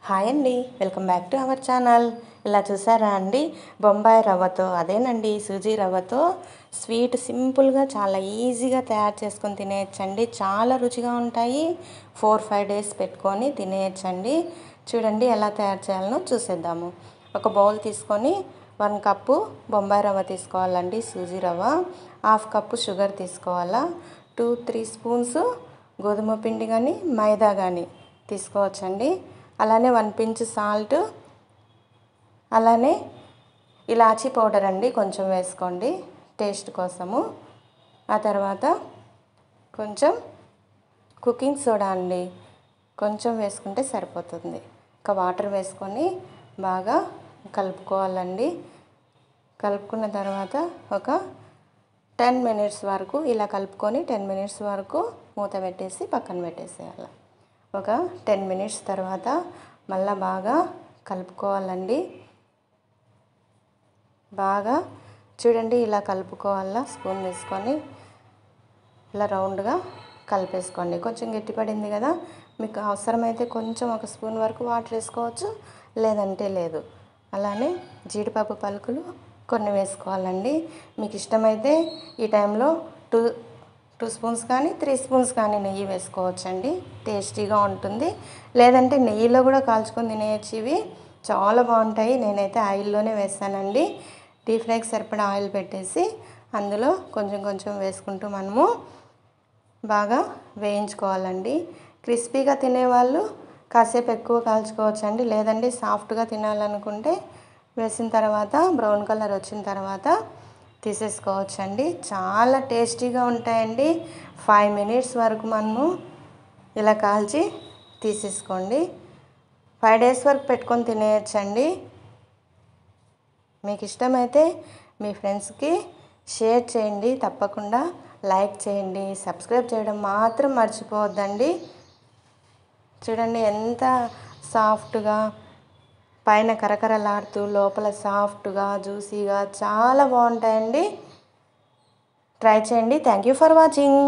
Hi అండి, welcome back to our channel. ఇలా చూసారా అండి, బొంబాయి రవ్వతో అదేనండి సూజీ రవ్వతో స్వీట్ సింపుల్గా చాలా ఈజీగా తయారు చేసుకొని తినేయచ్చండి. చాలా రుచిగా ఉంటాయి. 4-5 డేస్ పెట్టుకొని తినేయచ్చండి. చూడండి ఎలా తయారు చేయాలనో చూసేద్దాము. ఒక బౌల్ తీసుకొని 1 కప్పు బొంబాయి రవ్వ తీసుకోవాలండి, సూజీ రవ్వ. 1/2 కప్పు షుగర్ తీసుకోవాలా. 2-3 స్పూన్స్ గోధుమ పిండి కానీ మైదా కానీ తీసుకోవచ్చండి. అలానే 1 పించ్ సాల్ట్, అలానే ఇలాచీ పౌడర్ అండి కొంచెం వేసుకోండి టేస్ట్ కోసము. ఆ తర్వాత కొంచెం కుకింగ్ సోడా అండి కొంచెం వేసుకుంటే సరిపోతుంది. ఇంకా వాటర్ వేసుకొని బాగా కలుపుకోవాలండి. కలుపుకున్న తర్వాత ఒక 10 మినిట్స్ వరకు ఇలా కలుపుకొని 10 మినిట్స్ వరకు మూత పెట్టేసి పక్కన పెట్టేసేయాలి. ఒక 10 మినిట్స్ తర్వాత మళ్ళీ బాగా కలుపుకోవాలండి. బాగా చూడండి ఇలా కలుపుకోవాలా. స్పూన్ తీసుకొని ఇలా రౌండ్గా కలిపేసుకోండి. కొంచెం గట్టిపడింది కదా, మీకు అవసరమైతే కొంచెం 1 స్పూన్ వరకు వాటర్ వేసుకోవచ్చు, లేదంటే లేదు. అలానే జీడిపప్పు పలుకులు కొన్ని వేసుకోవాలండి. మీకు ఇష్టమైతే ఈ టైంలో 2 స్పూన్స్ కానీ 3 స్పూన్స్ కానీ నెయ్యి వేసుకోవచ్చండి, టేస్టీగా ఉంటుంది. లేదంటే నెయ్యిలో కూడా కాల్చుకొని తినేయచ్చు. ఇవి చాలా బాగుంటాయి. నేనైతే ఆయిల్లోనే వేస్తానండి. డీప్ ఫ్రైకి సరిపడా ఆయిల్ పెట్టేసి అందులో కొంచెం కొంచెం వేసుకుంటూ మనము బాగా వేయించుకోవాలండి. క్రిస్పీగా తినేవాళ్ళు కాసేపు ఎక్కువ కాల్చుకోవచ్చండి. లేదంటే సాఫ్ట్గా తినాలనుకుంటే వేసిన తర్వాత బ్రౌన్ కలర్ వచ్చిన తర్వాత తీసేసుకోవచ్చండి. చాలా టేస్టీగా ఉంటాయండి. 5 మినిట్స్ వరకు మనము ఇలా కాల్చి తీసేసుకోండి. 5 డేస్ వరకు పెట్టుకొని తినేయచ్చండి. మీకు ఇష్టమైతే మీ ఫ్రెండ్స్కి షేర్ చేయండి, తప్పకుండా లైక్ చేయండి, సబ్స్క్రైబ్ చేయడం మాత్రం మర్చిపోవద్దండి. చూడండి ఎంత సాఫ్ట్గా, పైన కరకరలాడుతూ లోపల సాఫ్ట్గా జ్యూసీగా చాలా బాగుంటాయండి. ట్రై చేయండి. Thank you for watching.